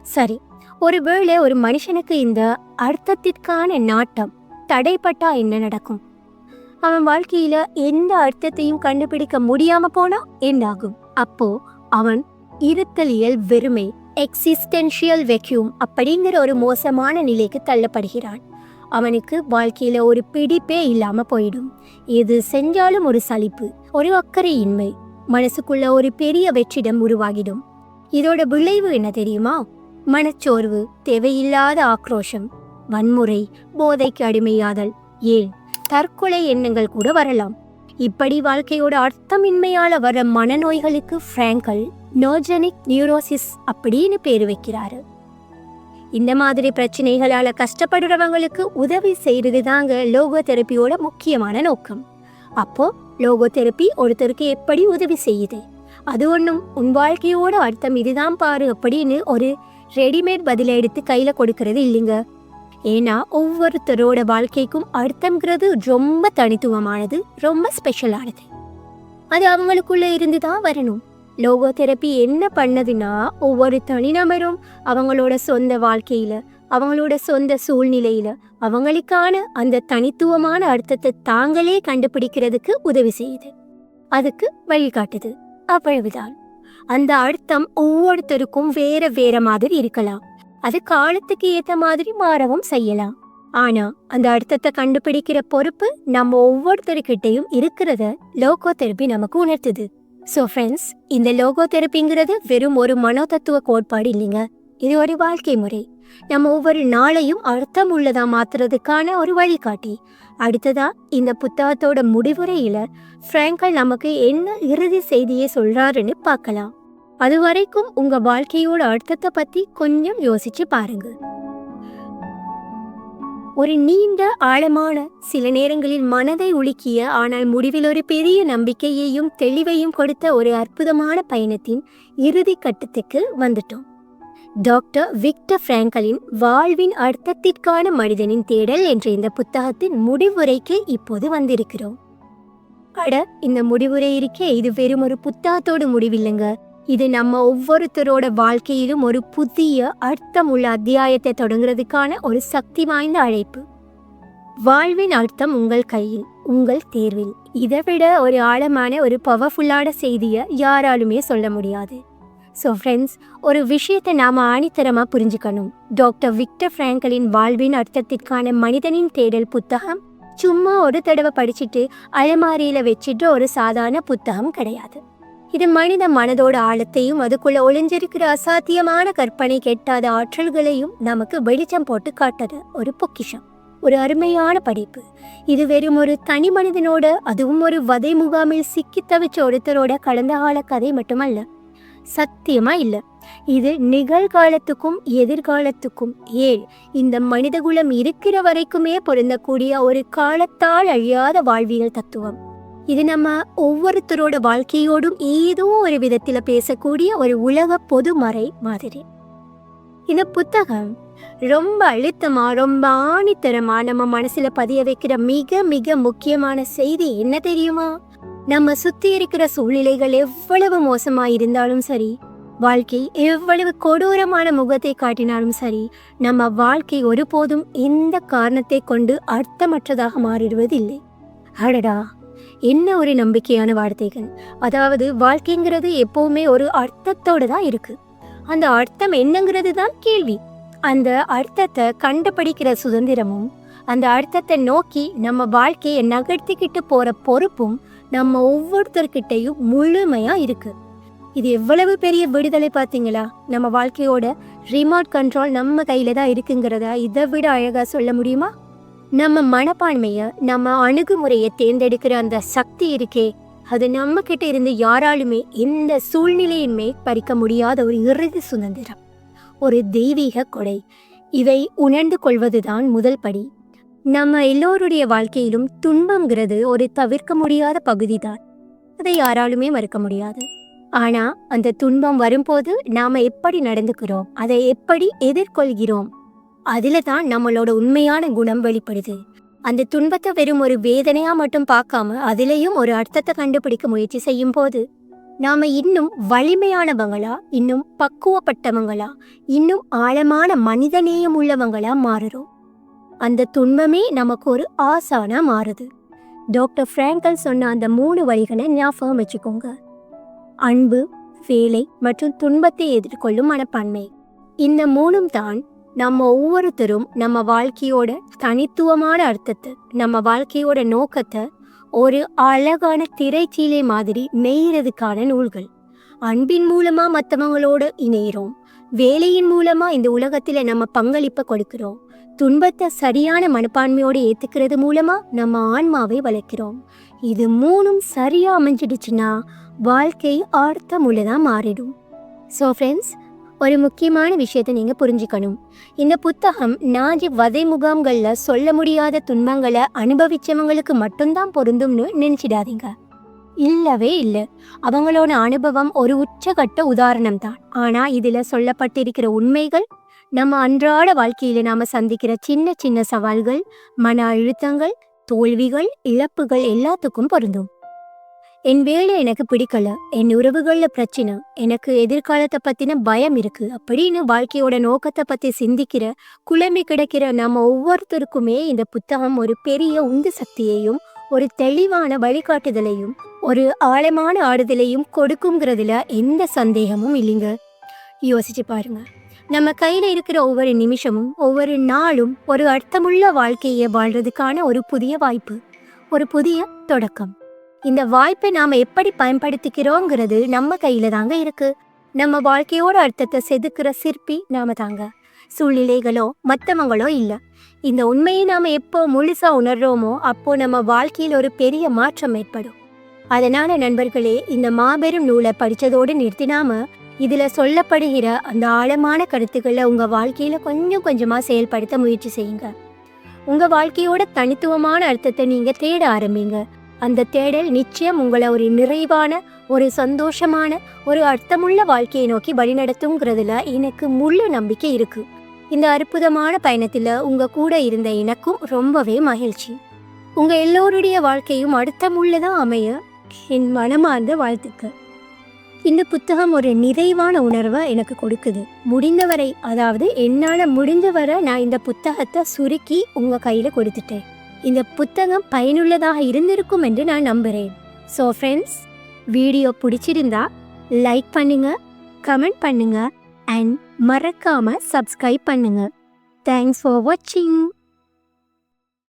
சரி, ஒருவேளை ஒரு மனுஷனுக்கு இந்த அர்த்தத்திற்கான நாட்டம் தடைப்பட்டா என்ன நடக்கும்? அவன் வாழ்க்கையில எந்த அர்த்தத்தையும் கண்டுபிடிக்க முடியாம போனா என்ன ஆகும்? அப்போ அவன் இருத்தலியல் வெறுமை, எக்ஸிஸ்டென்ஷியல் வெக்யூம் அப்படிங்கிற ஒரு மோசமான நிலைக்கு தள்ளப்படுகிறான். அவனுக்கு வாழ்க்கையில ஒரு பிடிப்பே இல்லாம போயிடும். எது செஞ்சாலும் ஒரு சலிப்பு, ஒரு அக்கறையின்மை, மனசுக்குள்ள ஒரு பெரிய வெற்றிடம் உருவாகிடும். இதோட விளைவு என்ன தெரியுமா? மனச்சோர்வு, தேவையில்லாத ஆக்ரோஷம், வன்முறை, போதைக்கு அடிமையாதல், ஏன் தற்கொலை எண்ணங்கள் கூட வரலாம். இப்படி வாழ்க்கையோட அர்த்தமின்மையால வர மனநோய்களுக்கு பிராங்கல் நோஜெனிக் நியூரோசிஸ் அப்படின்னு பேரு வைக்கிறாரு. இந்த மாதிரி பிரச்சனைகளால கஷ்டப்படுறவங்களுக்கு உதவி செய்யறது தாங்க லோகோ தெரப்பியோட முக்கியமான நோக்கம். அப்போ லோகோ தெரப்பி ஒருத்தருக்கு எப்படி உதவி செய்யுது? அது ஒன்றும் உன் வாழ்க்கையோட அர்த்தம் இதுதான் பாரு அப்படின்னு ஒரு ரெடிமேட் பதிலை எடுத்து கையில கொடுக்கறது இல்லைங்க. ஏன்னா ஒவ்வொருத்தரோட வாழ்க்கைக்கும் அர்த்தம்ங்கிறது ரொம்ப தனித்துவமானது, ரொம்ப ஸ்பெஷலானது. அது அவங்களுக்குள்ள இருந்து தான் வரணும். லோகோ தெரப்பி என்ன பண்ணதுன்னா, ஒவ்வொரு தனிநபரும் அவங்களோட சொந்த வாழ்க்கையில, அவங்களோட சொந்த சூழ்நிலையில அவங்களுக்கான அந்த தனித்துவமான அர்த்தத்தை தாங்களே கண்டுபிடிக்கிறதுக்கு உதவி செய்யுது. அதுக்கு வழிகாட்டுது. அவ்வளவுதான். அந்த அர்த்தம் ஒவ்வொருத்தருக்கும் வேற வேற மாதிரி இருக்கலாம். அது காலத்துக்கு ஏற்ற மாதிரி மாறவும் செய்யலாம். ஆனா அந்த அர்த்தத்தை கண்டுபிடிக்கிற பொறுப்பு நம்ம ஒவ்வொருத்தருக்கிட்டையும் இருக்கிறத லோகோ தெரப்பி நமக்கு உணர்த்துது. ஸோ ஃப்ரெண்ட்ஸ், இந்த லோகோ தெரப்பிங்கிறது வெறும் ஒரு மனோதத்துவ கோட்பாடு இல்லைங்க. இது ஒரு வாழ்க்கை முறை. நம்ம ஒவ்வொரு நாளையும் அர்த்தம் உள்ளதா மாத்துறதுக்கான ஒரு வழிகாட்டி. அடுத்ததா இந்த புத்தகத்தோட முடிவுரையில பிராங்கல் நமக்கு என்ன இறுதி செய்தியை சொல்றாருன்னு பார்க்கலாம். அது வரைக்கும் உங்க வாழ்க்கையோட அர்த்தத்தை பத்தி கொஞ்சம் யோசிச்சு பாருங்க. ஒரு நீண்ட ஆழமான, சில நேரங்களில் மனதை உலுக்கிய, ஆனால் முடிவில் ஒரு பெரிய நம்பிக்கையையும் தெளிவையும் கொடுத்த ஒரு அற்புதமான பயணத்தின் இறுதி கட்டத்துக்கு வந்துட்டோம். டாக்டர் விக்டர் பிராங்கலின் வாழ்வின் அர்த்தத்திற்கான மனிதனின் தேடல் என்ற இந்த புத்தகத்தின் முடிவுரைக்கு இப்போது வந்திருக்கிறோம். இந்த முடிவுரை இருக்கே, இது வெறும் ஒரு புத்தகத்தோடு முடிவில்லைங்க. இது நம்ம ஒவ்வொருத்தரோட வாழ்க்கையிலும் ஒரு புதிய அர்த்தமுள்ள அத்தியாயத்தை தொடங்குறதுக்கான ஒரு சக்தி வாய்ந்த அழைப்பு. வாழ்வின் அர்த்தம் உங்கள் கையில், உங்கள் தேர்வில். இதை விட ஒரு ஆழமான, ஒரு பவர்ஃபுல்லான செய்தியை யாராலுமே சொல்ல முடியாது. ஸோ ஃப்ரெண்ட்ஸ், ஒரு விஷயத்தை நாம் ஆணித்தரமாக புரிஞ்சுக்கணும். டாக்டர் விக்டர் பிராங்கலின் வாழ்வின் அர்த்தத்திற்கான மனிதனின் தேடல் புத்தகம் சும்மா ஒரு தடவை படிச்சுட்டு அலமாரியில் வச்சுட்டு ஒரு சாதாரண புத்தகம் கிடையாது. இது மனித மனதோட ஆழத்தையும் அதுக்குள்ள ஒளிஞ்சிருக்கிற அசாத்தியமான கற்பனை கெட்டாத ஆற்றல்களையும் நமக்கு வெளிச்சம் போட்டு காட்டுற ஒரு பொக்கிஷம், ஒரு அருமையான படைப்பு. இது வெறும் ஒரு தனி மனிதனோட, அதுவும் ஒரு வதை முகாமில் சிக்கி தவிச்ச ஒருத்தரோட கடந்த கால கதை மட்டுமல்ல, சத்தியமா இல்ல. இது நிகழ்காலத்துக்கும் எதிர்காலத்துக்கும், ஏன் இந்த மனிதகுலம் இருக்கிற வரைக்குமே பொருந்தக்கூடிய ஒரு காலத்தால் அழியாத வாழ்வியல் தத்துவம். இது நம்ம ஒவ்வொருத்தரோட வாழ்க்கையோடும் ஏதோ ஒரு விதத்துல பேசக்கூடிய ஒரு உலக பொதுமறை மாதிரி. இந்த புத்தகம் ரொம்ப அழுத்தமா, ரொம்ப ஆணித்தரமா நம்ம மனசுல பதிய வைக்கிற மிக மிக முக்கியமான செய்தி என்ன தெரியுமா? நம்ம சுத்தி இருக்கிற சூழ்நிலைகள் எவ்வளவு மோசமா இருந்தாலும் சரி, வாழ்க்கை எவ்வளவு கொடூரமான முகத்தை காட்டினாலும் சரி, நம்ம வாழ்க்கை ஒருபோதும் எந்த காரணத்தை கொண்டு அர்த்தமற்றதாக மாறிடுவதில்லை. அடடா, என்ன ஒரு நம்பிக்கையான வார்த்தைகள்! அதாவது வாழ்க்கைங்கிறது எப்பவுமே ஒரு அர்த்தத்தோடு தான் இருக்கு. அந்த அர்த்தம் என்னங்கிறது தான் கேள்வி. அந்த அர்த்தத்தை கண்டுபிடிக்கிற சுதந்திரமும், அந்த அர்த்தத்தை நோக்கி நம்ம வாழ்க்கையை நகர்த்திக்கிட்டு போற பொறுப்பும் நம்ம ஒவ்வொருத்தர்கிட்டையும் முழுமையா இருக்கு. இது எவ்வளவு பெரிய விடுதலை பார்த்தீங்களா? நம்ம வாழ்க்கையோட ரிமோட் கண்ட்ரோல் நம்ம கையில தான் இருக்குங்கிறத இதை விட அழகா சொல்ல முடியுமா? நம்ம மனப்பான்மைய, நம்ம அணுகுமுறையை தேர்ந்தெடுக்கிற அந்த சக்தி இருக்கே, அது நம்ம கிட்ட இருந்து யாராலுமே எந்த சூழ்நிலையுமே பறிக்க முடியாத ஒரு இறுதி சுதந்திரம். ஒரு தெய்வீக கொடை. இவை உணர்ந்து கொள்வதுதான் முதல் படி. நம்ம எல்லோருடைய வாழ்க்கையிலும் துன்பம்ங்கிறது ஒரு தவிர்க்க முடியாத பகுதி தான். அதை யாராலுமே மறுக்க முடியாது. ஆனா அந்த துன்பம் வரும்போது நாம எப்படி நடந்துக்கிறோம், அதை எப்படி எதிர்கொள்கிறோம், அதுல தான் நம்மளோட உண்மையான குணம் வெளிப்படுது. அந்த துன்பத்தை வெறும் ஒரு வேதனையா மட்டும் பார்க்காம அதிலேயும் ஒரு அர்த்தத்தை கண்டுபிடிக்க முயற்சி செய்யும் போது நாம இன்னும் வலிமையானவங்களா, இன்னும் பக்குவப்பட்டவங்களா, இன்னும் ஆழமான மனிதநேயம் உள்ளவங்களா மாறுறோம். அந்த துன்பமே நமக்கு ஒரு ஆசானா மாறுது. டாக்டர் ஃப்ராங்கல் சொன்ன அந்த 3 வழிகளை ஞாபகம் வச்சுக்கோங்க. அன்பு, வேலை மற்றும் துன்பத்தை எதிர்கொள்ளும் மனப்பான்மை. இந்த 3ம் தான் நம்ம ஒவ்வொருத்தரும் நம்ம வாழ்க்கையோட தனித்துவமான அர்த்தத்தை, நம்ம வாழ்க்கையோட நோக்கத்தை ஒரு அழகான திரைச்சீலை மாதிரி நெய்யறதுக்கான நூல்கள். அன்பின் மூலமா மற்றவங்களோட இணையிறோம். வேலையின் மூலமா இந்த உலகத்துல நம்ம பங்களிப்பை கொடுக்கிறோம். துன்பத்தை சரியான மனப்பான்மையோடு ஏத்துக்கிறது மூலமா நம்ம ஆன்மாவை வளர்க்கிறோம். இது 3ம் சரியா அமைஞ்சிடுச்சுன்னா வாழ்க்கை அர்த்தமுள்ளதா மாறிடும். ஸோ ஃப்ரெண்ட்ஸ், ஒரு முக்கியமான விஷயத்தை நீங்கள் புரிஞ்சுக்கணும். இந்த புத்தகம் நாஜி வதை முகாம்களில் சொல்ல முடியாத துன்பங்களை அனுபவிச்சவங்களுக்கு மட்டும்தான் பொருந்தும்னு நினச்சிடாதீங்க. இல்லவே இல்லை. அவங்களோட அனுபவம் ஒரு உச்சகட்ட உதாரணம் தான். ஆனால் இதில் சொல்லப்பட்டிருக்கிற உண்மைகள் நம்ம அன்றாட வாழ்க்கையில் நாம் சந்திக்கிற சின்ன சின்ன சவால்கள், மன அழுத்தங்கள், தோல்விகள், இழப்புகள் எல்லாத்துக்கும் பொருந்தும். என் வேலை எனக்கு பிடிக்கல, என் உறவுகளில் பிரச்சனை, எனக்கு எதிர்காலத்தை பற்றின பயம் இருக்கு அப்படின்னு வாழ்க்கையோட நோக்கத்தை பற்றி சிந்திக்கிற குழம்பி கிடக்கிற நம்ம ஒவ்வொருத்தருக்குமே இந்த புத்தகம் ஒரு பெரிய உந்து சக்தியையும் ஒரு தெளிவான வழிகாட்டுதலையும் ஒரு ஆழமான ஆறுதலையும் கொடுக்குங்கிறதுல எந்த சந்தேகமும் இல்லைங்க. யோசிச்சு பாருங்க. நம்ம கையில் இருக்கிற ஒவ்வொரு நிமிஷமும் ஒவ்வொரு நாளும் ஒரு அர்த்தமுள்ள வாழ்க்கையை வாழ்றதுக்கான ஒரு புதிய வாய்ப்பு, ஒரு புதிய தொடக்கம். இந்த வாய்ப்பை நாம் எப்படி பயன்படுத்திக்கிறோங்கிறது நம்ம கையில் தாங்க இருக்கு. நம்ம வாழ்க்கையோட அர்த்தத்தை செதுக்கிற சிற்பி நாம தாங்க, சூழ்நிலைகளோ மற்றவங்களோ இல்லை. இந்த உண்மையை நாம் எப்போ முழுசாக உணர்றோமோ அப்போ நம்ம வாழ்க்கையில் ஒரு பெரிய மாற்றம் ஏற்படும். அதனால நண்பர்களே, இந்த மாபெரும் நூலை படித்ததோடு நிறுத்தினாம இதில் சொல்லப்படுகிற அந்த ஆழமான கருத்துக்களை உங்கள் வாழ்க்கையில் கொஞ்சம் கொஞ்சமாக செயல்படுத்த முயற்சி செய்யுங்க. உங்கள் வாழ்க்கையோட தனித்துவமான அர்த்தத்தை நீங்கள் தேட ஆரம்பிங்க. அந்த தேடல் நிச்சயம் உங்களை ஒரு நிறைவான, ஒரு சந்தோஷமான, ஒரு அர்த்தமுள்ள வாழ்க்கையை நோக்கி வழிநடத்துங்கிறதுல எனக்கு முழு நம்பிக்கை இருக்கு. இந்த அற்புதமான பயணத்தில் உங்கள் கூட இருந்த எனக்கும் ரொம்பவே மகிழ்ச்சி. உங்கள் எல்லோருடைய வாழ்க்கையும் அர்த்தமுள்ளதாக அமைய என் மனமார்ந்த வாழ்த்துக்கள். இந்த புத்தகம் ஒரு நிறைவான உணர்வை எனக்கு கொடுக்குது. முடிந்தவரை, அதாவது என்னால் முடிஞ்சவரை நான் இந்த புத்தகத்தை சுருக்கி உங்கள் கையில் கொடுத்துட்டேன். இந்த புத்தகம் பயனுள்ளதாக இருந்திருக்கும் என்று நான் நம்புகிறேன். ஸோ ஃப்ரெண்ட்ஸ், வீடியோ பிடிச்சிருந்தா லைக் பண்ணுங்க, கமெண்ட் பண்ணுங்க அண்ட் மறக்காமல் சப்ஸ்கிரைப் பண்ணுங்க. தேங்க்ஸ் ஃபார் வாட்சிங்.